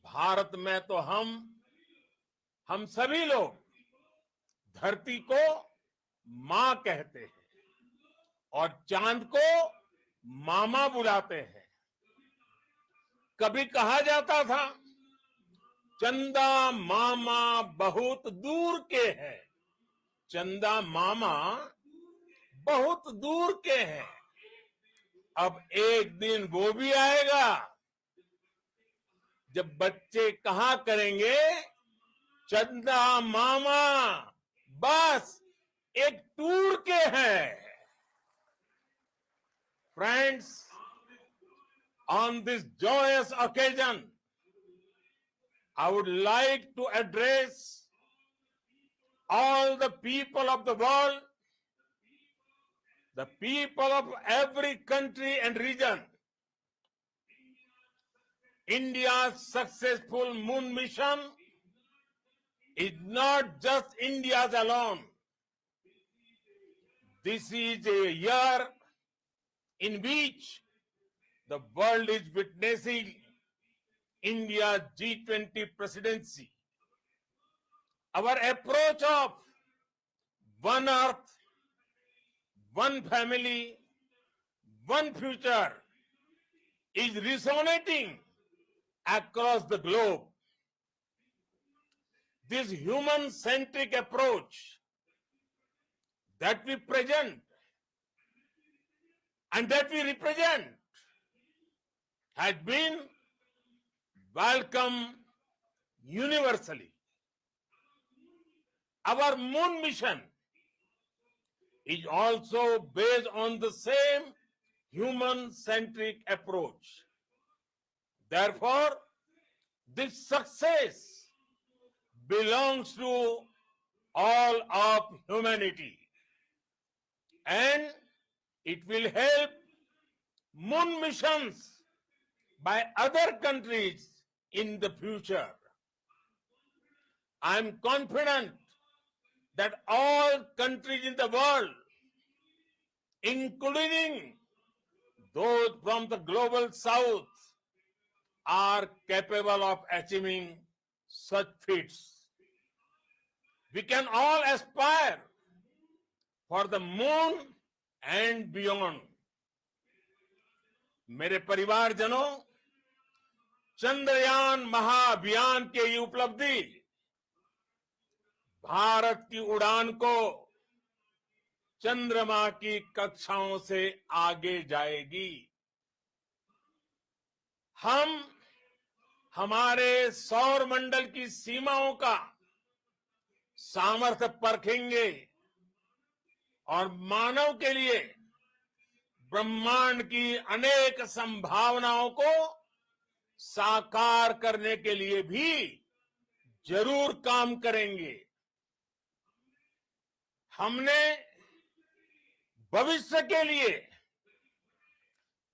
भारत में तो हम सभी लोग धरती को मां कहते हैं और चांद को मामा बुलाते हैं। कभी कहा जाता था, चंदा मामा बहुत दूर के हैं। चंदा मामा बहुत दूर के हैं। अब एक दिन वो भी आएगा जब बच्चे कहा करेंगे, चंदा मामा बस एक टूर के हैं। Friends, on this joyous occasion, I would like to address all the people of the world, the people of every country and region. India's successful moon mission is not just India's alone. This is a year in which the world is witnessing India's G20 presidency. Our approach of one earth, one family, one future is resonating across the globe. This human-centric approach that we present and that we represent has been welcomed universally. Our moon mission is also based on the same human-centric approach. Therefore, this success belongs to all of humanity, and it will help moon missions by other countries in the future. I am confident that all countries in the world, including those from the global south, are capable of achieving such feats. We can all aspire for the moon and beyond. मेरे परिवारजनों, चंद्रयान महाअभियान की ये उपलब्धि भारत की उड़ान को चंद्रमा की कक्षाओं से आगे जाएगी। हम हमारे सौर मंडल की सीमाओं का सामर्थ्य परखेंगे और मानव के लिए ब्रह्मांड की अनेक संभावनाओं को साकार करने के लिए भी जरूर काम करेंगे। हमने भविष्य के लिए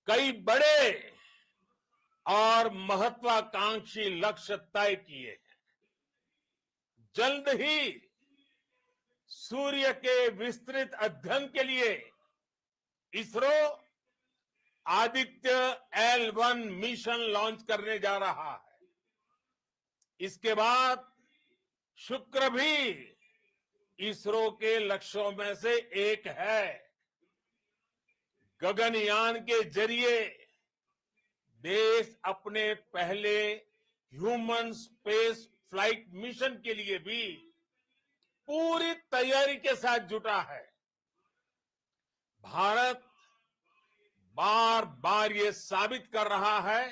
कई बड़े और महत्वाकांक्षी लक्ष्य तय किए हैं। जल्द ही सूर्य के विस्तृत अध्ययन के लिए ISRO Aditya L1 mission launch करने जा रहा है। इसके बाद शुक्र भी इसरो के लक्ष्यों में से एक है। गगनयान के जरिए देश अपने पहले ह्यूमन स्पेस फ्लाइट मिशन के लिए भी पूरी तैयारी के साथ जुटा है। भारत बार बार ये साबित कर रहा है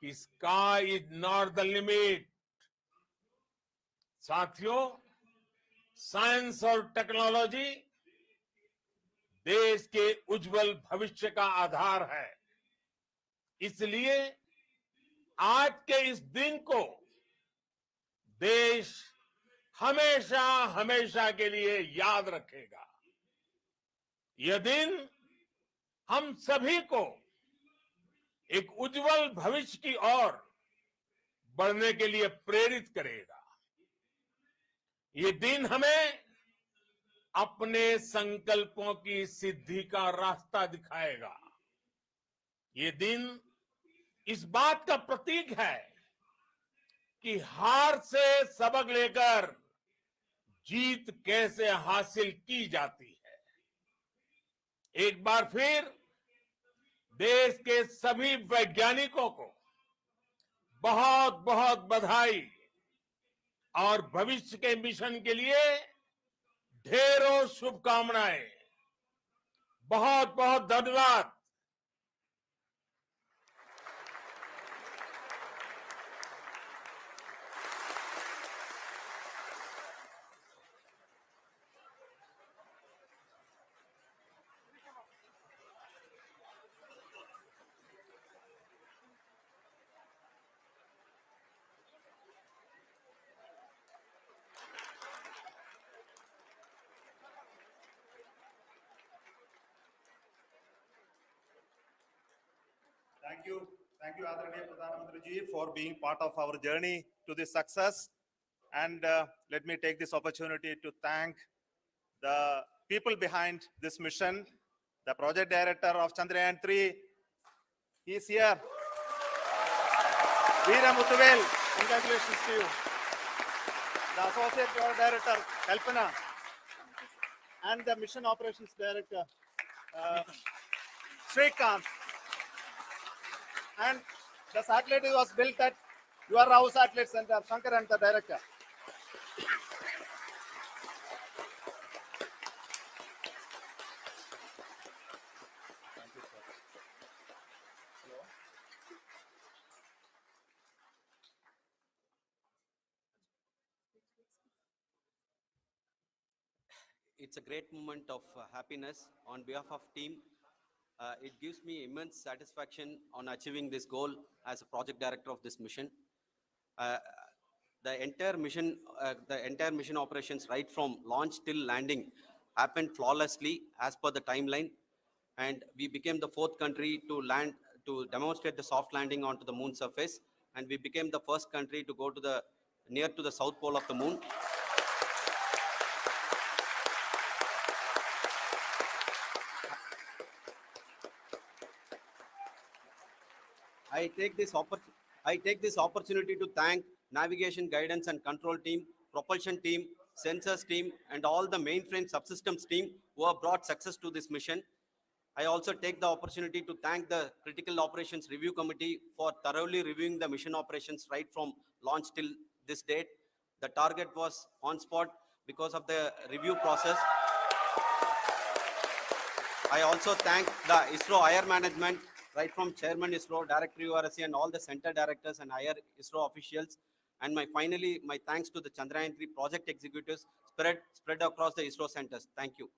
कि sky is not the limit. साथियों, साइंस और टेक्नोलॉजी देश के उज्जवल भविष्य का आधार है। इसलिए आज के इस दिन को देश हमेशा हमेशा के लिए याद रखेगा। यह दिन हम सभी को एक उज्जवल भविष्य की ओर बढ़ने के लिए प्रेरित करेगा। ये दिन हमें अपने संकल्पों की सिद्धि का रास्ता दिखाएगा। ये दिन इस बात का प्रतीक है कि हार से सबक लेकर जीत कैसे हासिल की जाती है। एक बार फिर देश के सभी वैज्ञानिकों को बहुत बहुत बधाई और भविष्य के मिशन के लिए ढेरों शुभकामनाएं। बहुत बहुत धन्यवाद। Thank you, Adranaya Pradhan Mantri ji, for being part of our journey to this success. And let me take this opportunity to thank the people behind this mission, the project director of Chandrayaan-3. He is here. Veera Muthuvel, congratulations to you. The associate project director, Kalpana, and the mission operations director, Srikanth. And the satellite was built at your house satellite center, Shankar and the director. It's a great moment of happiness on behalf of team. It gives me immense satisfaction on achieving this goal as a project director of this mission. The entire mission operations, right from launch till landing, happened flawlessly as per the timeline, and we became the fourth country to land to demonstrate the soft landing onto the moon surface, and we became the first country to go to the near to the south pole of the moon. I take this opportunity to thank navigation, guidance and control team, propulsion team, sensors team, and all the mainframe subsystems team who have brought success to this mission. I also take the opportunity to thank the Critical Operations Review Committee for thoroughly reviewing the mission operations right from launch till this date. The target was on spot because of the review process. I also thank the ISRO higher management, right from Chairman ISRO, Director URSC, and all the center directors and higher ISRO officials. And finally, my thanks to the Chandrayaan-3 project executives spread spread across the ISRO centers. Thank you.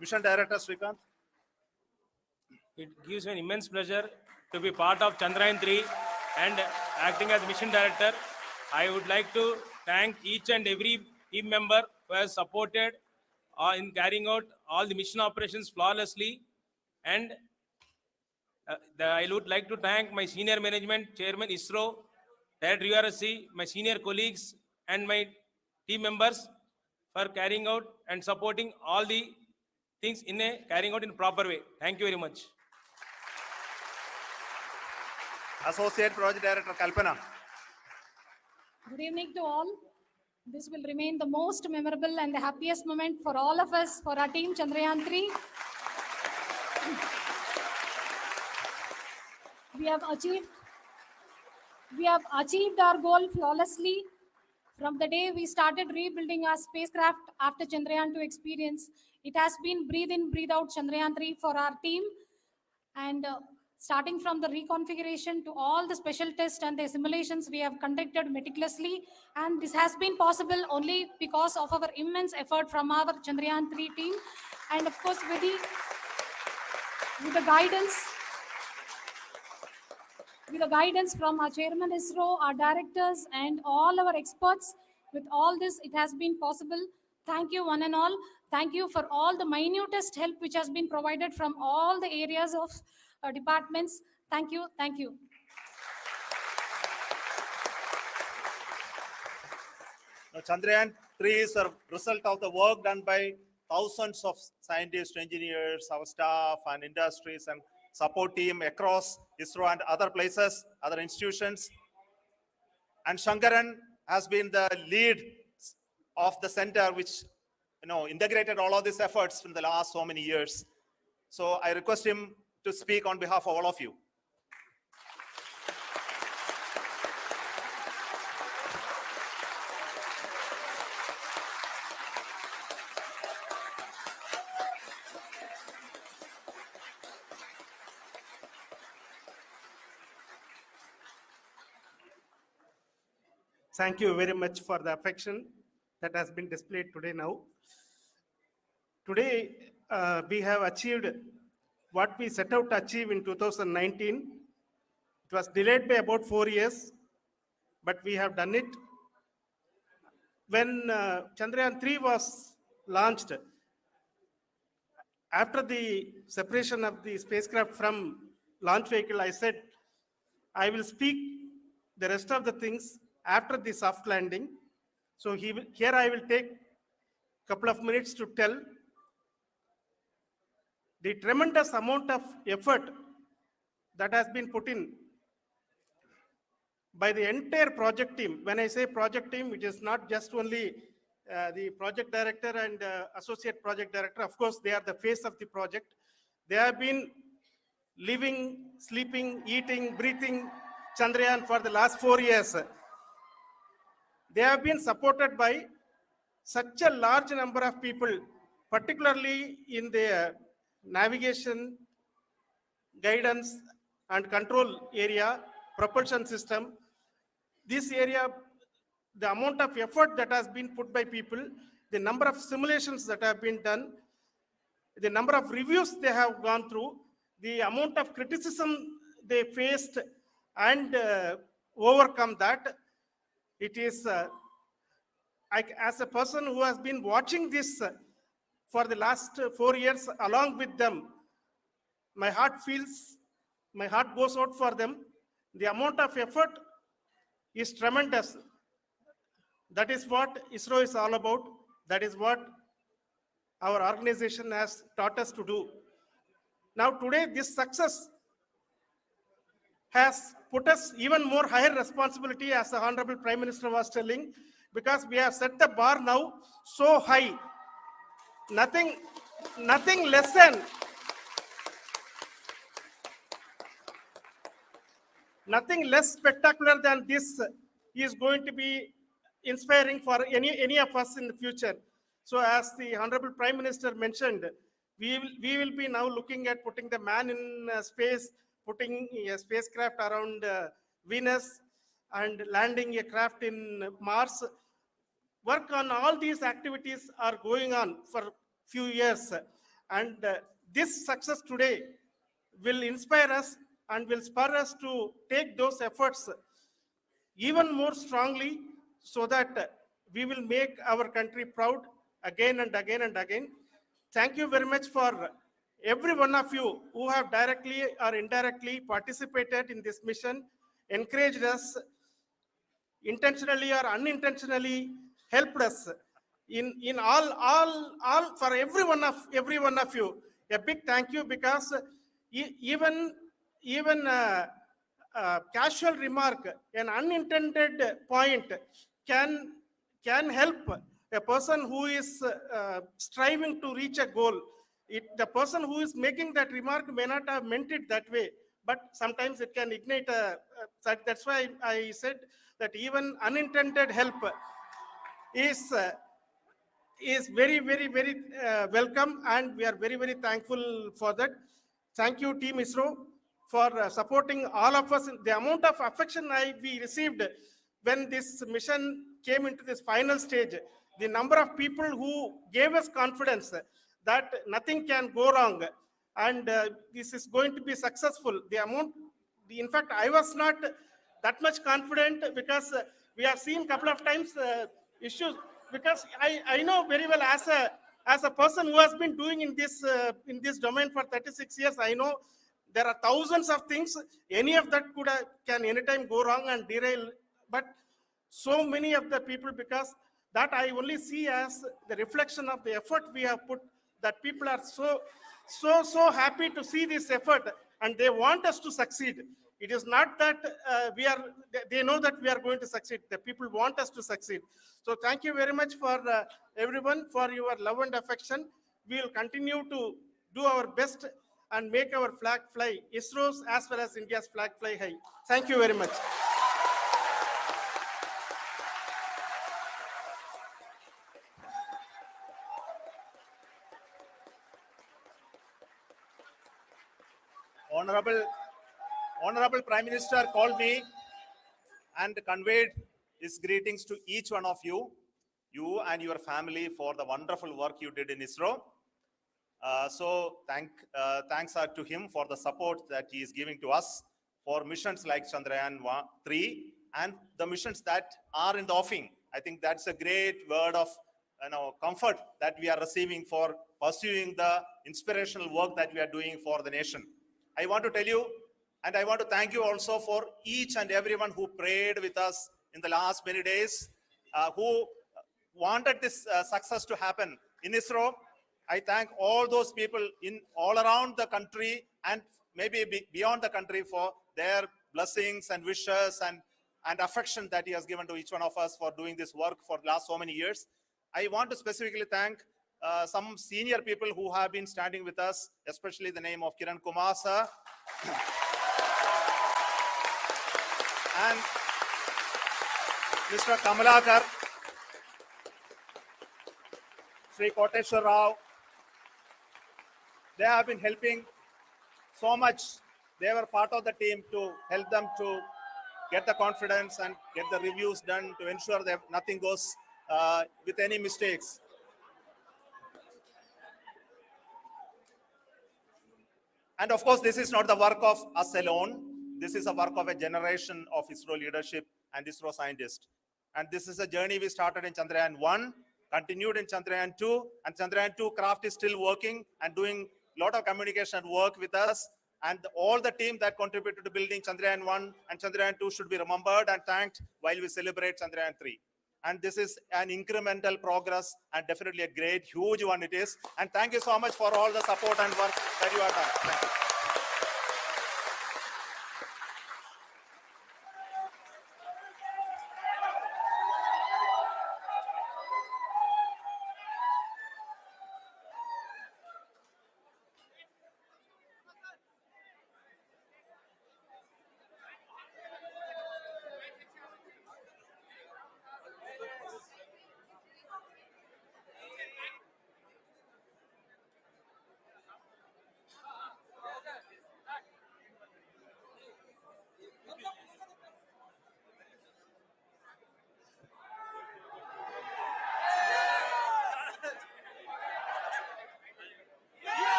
Mission Director Srikanth. It gives me an immense pleasure to be part of Chandrayaan-3 and acting as mission director. I would like to thank each and every team member who has supported in carrying out all the mission operations flawlessly. And I would like to thank my senior management, Chairman ISRO, Director URSC, my senior colleagues and my team members for carrying out and supporting all the things in a carrying out in a proper way. Thank you very much. Associate Project Director Kalpana. Good evening to all. This will remain the most memorable and the happiest moment for all of us, for our team Chandrayaan-3. We have achieved our goal flawlessly. From the day we started rebuilding our spacecraft after Chandrayaan-2 experience, it has been breathe in, breathe out Chandrayaan-3 for our team. And starting from the reconfiguration to all the special tests and the simulations we have conducted meticulously. And this has been possible only because of our immense effort from our Chandrayaan-3 team. And of course, with the guidance from our chairman ISRO, our directors, and all our experts. With all this, it has been possible. Thank you, one and all. Thank you for all the minutest help which has been provided from all the areas of departments. Thank you. Thank you. Now, Chandrayaan-3 is a result of the work done by thousands of scientists, engineers, our staff, and industries and support team across ISRO and other places, other institutions. And Shankaran has been the lead of the center, which integrated all of these efforts in the last so many years. So I request him to speak on behalf of all of you. Thank you very much for the affection that has been displayed today now. Today, we have achieved what we set out to achieve in 2019. It was delayed by about 4 years, but we have done it. When Chandrayaan-3 was launched, after the separation of the spacecraft from launch vehicle, I said, I will speak the rest of the things after the soft landing. So here I will take a couple of minutes to tell the tremendous amount of effort that has been put in by the entire project team. When I say project team, it is not just only the project director and associate project director. Of course, they are the face of the project. They have been living, sleeping, eating, breathing Chandrayaan for the last 4 years. They have been supported by such a large number of people, particularly in the navigation, guidance, and control area, propulsion system. This area, the amount of effort that has been put by people, the number of simulations that have been done, the number of reviews they have gone through, the amount of criticism they faced and overcome that. It is, as a person who has been watching this for the last 4 years along with them, my heart goes out for them. The amount of effort is tremendous. That is what ISRO is all about. That is what our organization has taught us to do. Now today, this success has put us even more higher responsibility, as the Honorable Prime Minister was telling, because we have set the bar now so high. Nothing less spectacular than this is going to be inspiring for any of us in the future. So as the Honorable Prime Minister mentioned, we will be now looking at putting the man in space, putting a spacecraft around Venus, and landing a craft in Mars. Work on all these activities are going on for few years. And this success today will inspire us and will spur us to take those efforts even more strongly so that we will make our country proud again and again and again. Thank you very much for every one of you who have directly or indirectly participated in this mission, encouraged us, intentionally or unintentionally helped us in all for every one of you. A big thank you, because even casual remark, an unintended point can help a person who is striving to reach a goal. The person who is making that remark may not have meant it that way, but sometimes it can ignite that's why I said that even unintended help is very welcome, and we are very thankful for that. Thank you, Team ISRO, for supporting all of us. The amount of affection we received when this mission came into this final stage, the number of people who gave us confidence that nothing can go wrong and this is going to be successful. In fact, I was not that much confident, because we have seen a couple of times issues, because I know very well, as a person who has been doing in this domain for 36 years, I know there are thousands of things. Any of that can anytime go wrong and derail. But so many of the people, because that I only see as the reflection of the effort we have put, that people are so happy to see this effort and they want us to succeed. It is not that they know that we are going to succeed. The people want us to succeed. So thank you very much for everyone for your love and affection. We will continue to do our best and make our flag fly, ISRO's as well as India's flag fly high. Thank you very much. Honorable Prime Minister called me and conveyed his greetings to each one of you and your family, for the wonderful work you did in ISRO. Thanks are to him for the support that he is giving to us for missions like Chandrayaan-3 and the missions that are in the offing. I think that's a great word of comfort that we are receiving for pursuing the inspirational work that we are doing for the nation. I want to tell you, and I want to thank you also for each and everyone who prayed with us in the last many days, who wanted this success to happen in ISRO. I thank all those people all around the country and maybe beyond the country for their blessings and wishes and affection that he has given to each one of us for doing this work for the last so many years. I want to specifically thank some senior people who have been standing with us, especially the name of Kiran Kumar sir and Mr. Kamalakar, Sri Koteshwar Rao. They have been helping so much. They were part of the team to help them to get the confidence and get the reviews done to ensure that nothing goes with any mistakes. And of course, this is not the work of us alone. This is a work of a generation of ISRO leadership and ISRO scientists. And this is a journey we started in Chandrayaan-1, continued in Chandrayaan-2, and Chandrayaan-2 craft is still working and doing a lot of communication work with us. And all the team that contributed to building Chandrayaan-1 and Chandrayaan-2 should be remembered and thanked while we celebrate Chandrayaan-3. And this is an incremental progress and definitely a great, huge one it is. And thank you so much for all the support and work that you have done. Thank you.